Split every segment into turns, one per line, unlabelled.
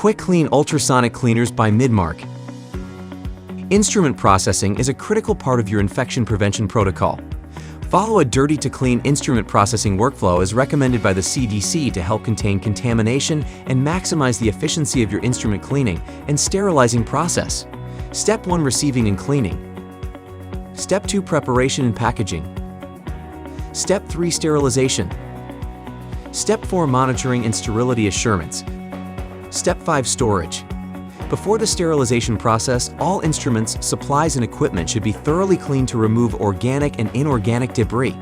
Quick Clean Ultrasonic Cleaners by Midmark. Instrument processing is a critical part of your infection prevention protocol. Follow a dirty to clean instrument processing workflow as recommended by the CDC to help contain contamination and maximize the efficiency of your instrument cleaning and sterilizing process. Step 1. Receiving and cleaning. Step 2. Preparation and packaging. Step 3. Sterilization. Step 4. Monitoring and sterility assurance. Step 5. Storage. Before the sterilization process, all instruments, supplies, and equipment should be thoroughly cleaned to remove organic and inorganic debris.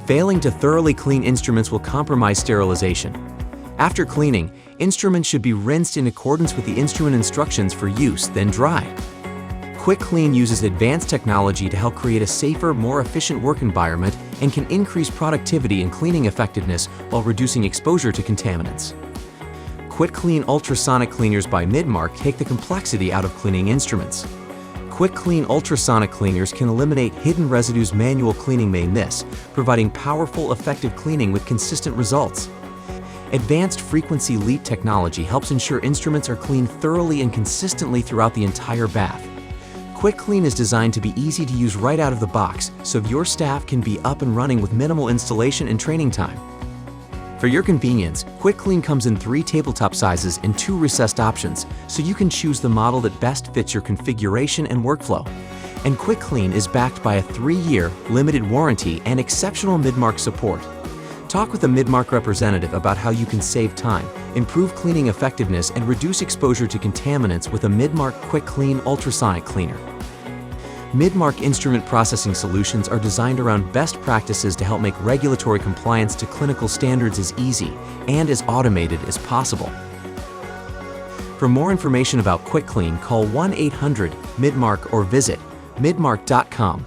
Failing to thoroughly clean instruments will compromise sterilization. After cleaning, instruments should be rinsed in accordance with the instrument instructions for use, then dry. Quick Clean uses advanced technology to help create a safer, more efficient work environment and can increase productivity and cleaning effectiveness while reducing exposure to contaminants. Quick Clean Ultrasonic Cleaners by Midmark take the complexity out of cleaning instruments. Quick Clean Ultrasonic Cleaners can eliminate hidden residues manual cleaning may miss, providing powerful, effective cleaning with consistent results. Advanced frequency leak technology helps ensure instruments are cleaned thoroughly and consistently throughout the entire bath. Quick Clean is designed to be easy to use right out of the box, so your staff can be up and running with minimal installation and training time. For your convenience, Quick Clean comes in 3 tabletop sizes and 2 recessed options, so you can choose the model that best fits your configuration and workflow. And Quick Clean is backed by a 3-year limited warranty and exceptional Midmark support. Talk with a Midmark representative about how you can save time, improve cleaning effectiveness, and reduce exposure to contaminants with a Midmark Quick Clean Ultrasonic Cleaner. Midmark instrument processing solutions are designed around best practices to help make regulatory compliance to clinical standards as easy and as automated as possible. For more information about Quick Clean, call 1-800-MIDMARK or visit midmark.com.